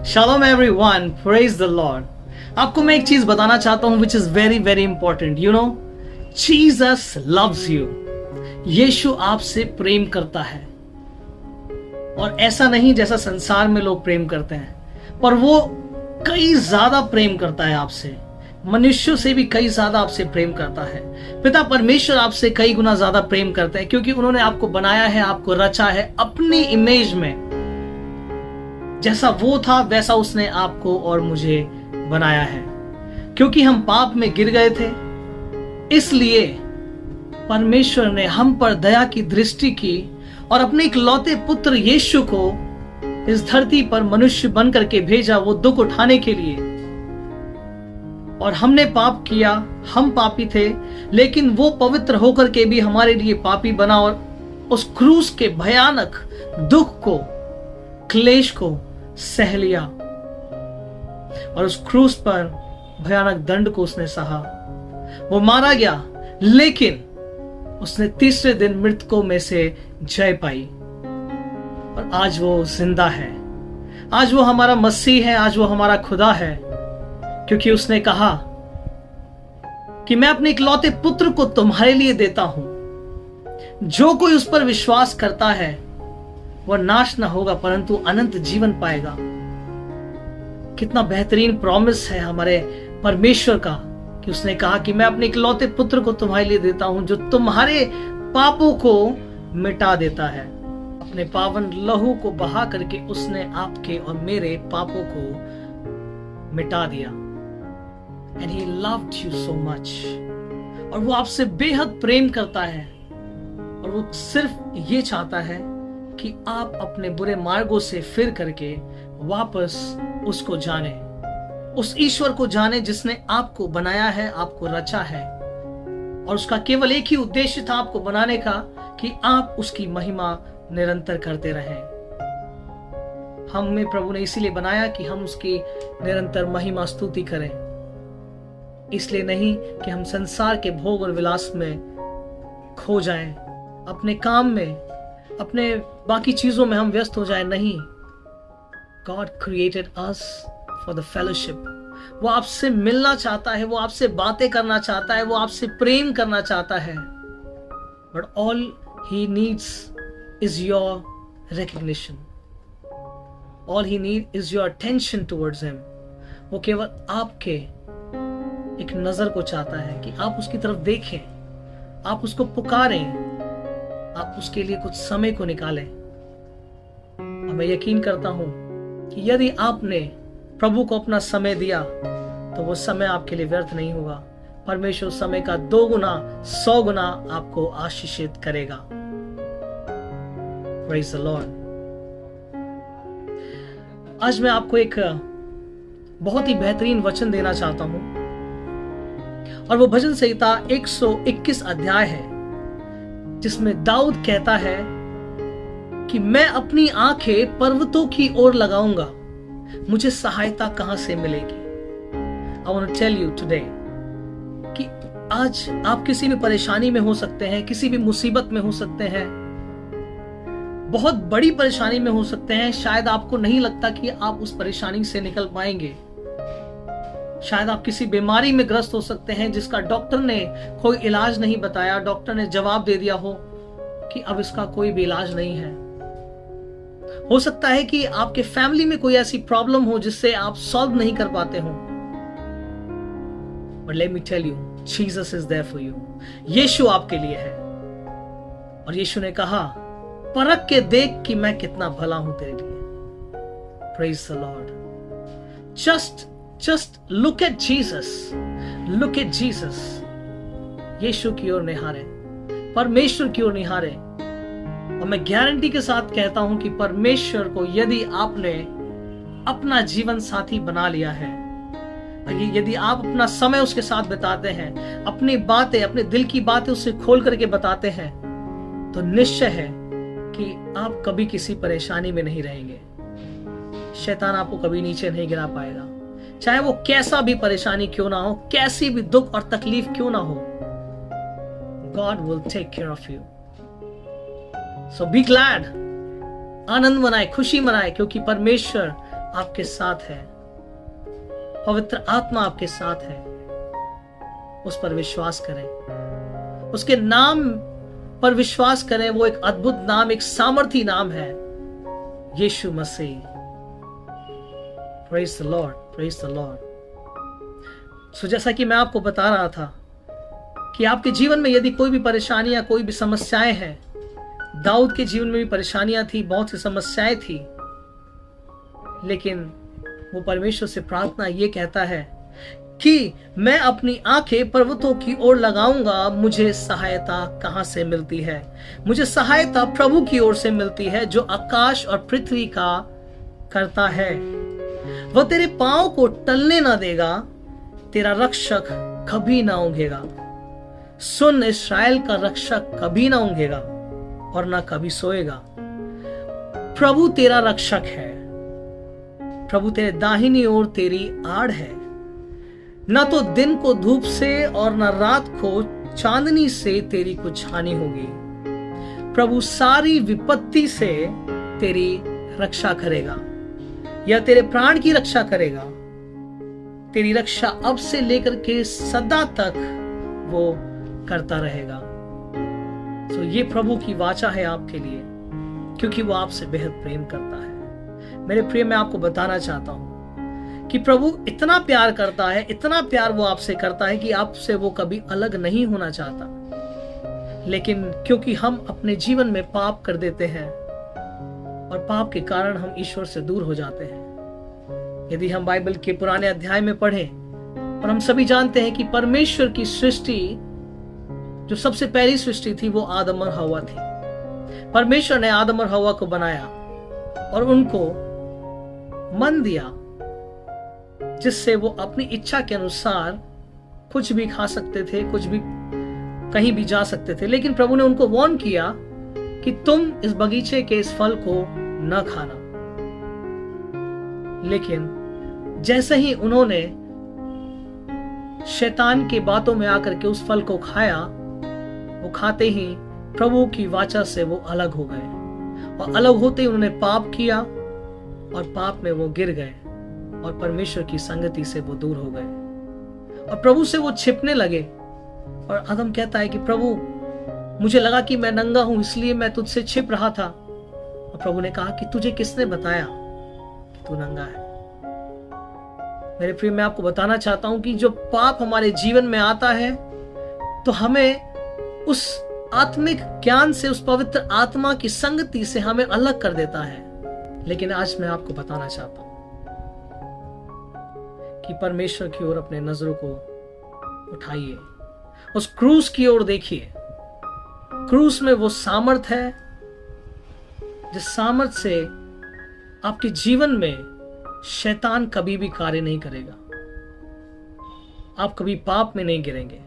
Shalom everyone, praise the Lord. आपको मैं एक चीज बताना चाहता हूं which is very very important. You know, Jesus loves you. यीशु आपसे प्रेम करता है और ऐसा नहीं जैसा संसार में लोग प्रेम करते हैं, पर वो कई ज्यादा प्रेम करता है आपसे. मनुष्यों से भी कई ज्यादा आपसे प्रेम करता है. पिता परमेश्वर आपसे कई गुना ज्यादा प्रेम करता है क्योंकि उन्होंने आपको बनाया है, आपको रचा है अपनी इमेज में. जैसा वो था वैसा उसने आपको और मुझे बनाया है. क्योंकि हम पाप में गिर गए थे, इसलिए परमेश्वर ने हम पर दया की दृष्टि की और अपने इकलौते पुत्र यीशु को इस धरती पर मनुष्य बन करके भेजा, वो दुख उठाने के लिए. और हमने पाप किया, हम पापी थे, लेकिन वो पवित्र होकर के भी हमारे लिए पापी बना और उस क्रूस के भयानक दुख को, क्लेश को सह लिया और उस क्रूस पर भयानक दंड को उसने सहा. वो मारा गया, लेकिन उसने तीसरे दिन मृतकों में से जय पाई और आज वो जिंदा है. आज वो हमारा मसीह है, आज वो हमारा खुदा है, क्योंकि उसने कहा कि मैं अपने इकलौते पुत्र को तुम्हारे लिए देता हूं. जो कोई उस पर विश्वास करता है वह नाश ना होगा परंतु अनंत जीवन पाएगा. कितना बेहतरीन प्रॉमिस है हमारे परमेश्वर का कि उसने कहा कि मैं अपने इकलौते पुत्र को तुम्हारे लिए देता हूं जो तुम्हारे पापों को मिटा देता है. अपने पावन लहू को बहा करके उसने आपके और मेरे पापों को मिटा दिया. And he loved you so much. और वो आपसे बेहद प्रेम करता है और वो सिर्फ ये चाहता है कि आप अपने बुरे मार्गों से फिर करके वापस उसको जाने, उस ईश्वर को जाने जिसने आपको बनाया है, आपको रचा है. और उसका केवल एक ही उद्देश्य था आपको बनाने का कि आप उसकी महिमा निरंतर करते रहें. हमें प्रभु ने इसीलिए बनाया कि हम उसकी निरंतर महिमा स्तुति करें. इसलिए नहीं कि हम संसार के भोग और विलास में खो जाएं, अपने काम में, अपने बाकी चीजों में हम व्यस्त हो जाएं. नहीं, God created us for the fellowship. वो आपसे मिलना चाहता है, वो आपसे बातें करना चाहता है, वो आपसे प्रेम करना चाहता है. But all he needs is your recognition. All he needs is your attention towards him. वो केवल आपके एक नजर को चाहता है कि आप उसकी तरफ देखें, आप उसको पुकारें, आप उसके लिए कुछ समय को निकालें. और मैं यकीन करता हूं कि यदि आपने प्रभु को अपना समय दिया तो वो समय आपके लिए व्यर्थ नहीं होगा. परमेश्वर समय का 2 गुना 100 गुना आपको आशीषित करेगा. Praise the Lord. आज मैं आपको एक बहुत ही बेहतरीन वचन देना चाहता हूं और वो भजन संहिता 121 अध्याय है जिसमें दाऊद कहता है कि मैं अपनी आंखें पर्वतों की ओर लगाऊंगा, मुझे सहायता कहां से मिलेगी. I want to tell you today कि आज आप किसी भी परेशानी में हो सकते हैं, किसी भी मुसीबत में हो सकते हैं, बहुत बड़ी परेशानी में हो सकते हैं. शायद आपको नहीं लगता कि आप उस परेशानी से निकल पाएंगे. शायद आप किसी बीमारी में ग्रस्त हो सकते हैं जिसका डॉक्टर ने कोई इलाज नहीं बताया, डॉक्टर ने जवाब दे दिया हो कि अब इसका कोई भी इलाज नहीं है. हो सकता है कि आपके फैमिली में कोई ऐसी प्रॉब्लम हो जिससे आप सॉल्व नहीं कर पाते हो. But let me tell you, Jesus is there for you. यीशु आपके लिए है और यीशु ने कहा परख के देख कि मैं कितना भला हूं तेरे लिए. Praise the Lord. Just look at Jesus. Look at Jesus. यीशु की ओर निहारे, परमेश्वर की ओर निहारे. और मैं गारंटी के साथ कहता हूं कि परमेश्वर को यदि आपने अपना जीवन साथी बना लिया है, यदि आप अपना समय उसके साथ बिताते हैं, अपनी बातें, अपने दिल की बातें उससे खोल करके बताते हैं, तो निश्चय है कि आप कभी किसी परेशानी में नहीं रहेंगे. शैतान आपको कभी नीचे नहीं गिरा पाएगा, चाहे वो कैसा भी परेशानी क्यों ना हो, कैसी भी दुख और तकलीफ क्यों ना हो. God will take care of you. So be glad. आनंद मनाए, खुशी मनाए, क्योंकि परमेश्वर आपके साथ है, पवित्र आत्मा आपके साथ है, उस पर विश्वास करें, उसके नाम पर विश्वास करें। वो एक अद्भुत नाम, एक सामर्थी नाम है, Yeshu Masih. Praise the lord, praise the lord. So जैसा कि मैं आपको बता रहा था कि आपके जीवन में यदि कोई भी परेशानियां, कोई भी समस्याएं हैं, दाऊद के जीवन में भी परेशानियां थी, बहुत सी समस्याएं थी, लेकिन वो परमेश्वर से प्रार्थना ये कहता है कि मैं अपनी आंखें पर्वतों की ओर लगाऊंगा, मुझे सहायता कहां से मिलती है? मुझे सहायता प्रभु की ओर से मिलती है, जो आकाश और पृथ्वी का करता है। वह तेरे पांव को टलने ना देगा, तेरा रक्षक कभी ना ऊंघेगा। सुन, इस्राएल का रक्षक कभी ना ऊंघेगा और ना कभी सोएगा। प्रभु तेरा रक्षक है, प्रभु तेरे दाहिनी ओर तेरी आड़ है। न तो दिन को धूप से और न रात को चांदनी से तेरी कुछ हानि होगी। प्रभु सारी विपत्ति से तेरी रक्षा करेगा, या तेरे प्राण की रक्षा करेगा। तेरी रक्षा अब से लेकर के सदा तक वो करता रहेगा। तो ये प्रभु की वाचा है आपके लिए, क्योंकि वो आपसे बेहद प्रेम करता है। मेरे प्रिय, मैं आपको बताना चाहता हूं कि प्रभु इतना प्यार करता है, इतना प्यार वो आपसे करता है कि आपसे वो कभी अलग नहीं होना चाहता। लेकिन क्योंकि हम अपने जीवन में पाप कर देते हैं और पाप के कारण हम ईश्वर से दूर हो जाते हैं। यदि हम बाइबल के पुराने अध्याय में पढ़ें, और हम सभी जानते हैं कि परमेश्वर की सृष्टि, जो सबसे पहली सृष्टि थी, वो आदम और हवा थी। परमेश्वर ने आदम और हवा को बनाया और उनको मन दिया, जिससे वो अपनी इच्छा के अनुसार कुछ भी खा सकते थे, कुछ भी कहीं भी जा सकते थे। लेकिन प्रभु ने उनको वार्न किया कि तुम इस बगीचे के इस फल को न खाना। लेकिन जैसे ही उन्होंने शैतान के बातों में आकर के उस फल को खाया, वो खाते ही प्रभु की वाचा से वो अलग हो गए, और अलग होते ही उन्होंने पाप किया और पाप में वो गिर गए और परमेश्वर की संगति से वो दूर हो गए और प्रभु से वो छिपने लगे। और आदम कहता है कि प्रभु, मुझे लगा कि मैं नंगा हूं, इसलिए मैं तुझसे छिप रहा था। और प्रभु ने कहा कि तुझे किसने बताया कि तू नंगा है? मेरे प्रिय, मैं आपको बताना चाहता हूं कि जो पाप हमारे जीवन में आता है, तो हमें उस आत्मिक ज्ञान से, उस पवित्र आत्मा की संगति से हमें अलग कर देता है। लेकिन आज मैं आपको बताना चाहता हूं कि परमेश्वर की ओर अपने नजरों को उठाइए, उस क्रूस की ओर देखिए। क्रूस में वो सामर्थ है, जिस सामर्थ से आपके जीवन में शैतान कभी भी कार्य नहीं करेगा। आप कभी पाप में नहीं गिरेंगे,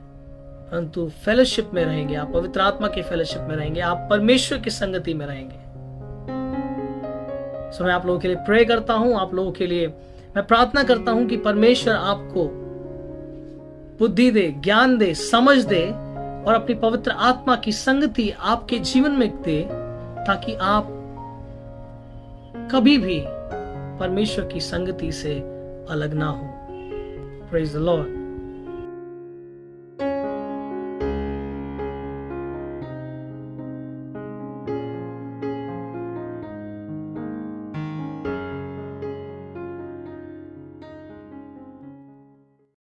परंतु फेलोशिप में रहेंगे, आप पवित्र आत्मा के फेलोशिप में रहेंगे, आप परमेश्वर की संगति में रहेंगे। सो मैं आप लोगों के लिए प्रे करता हूं, आप लोगों के लिए मैं प्रार्थना करता हूं कि परमेश्वर आपको बुद्धि दे, ज्ञान दे, समझ दे और अपनी पवित्र आत्मा की संगति आपके जीवन में दे, ताकि आप कभी भी परमेश्वर की संगति से अलग ना हो। Praise the Lord.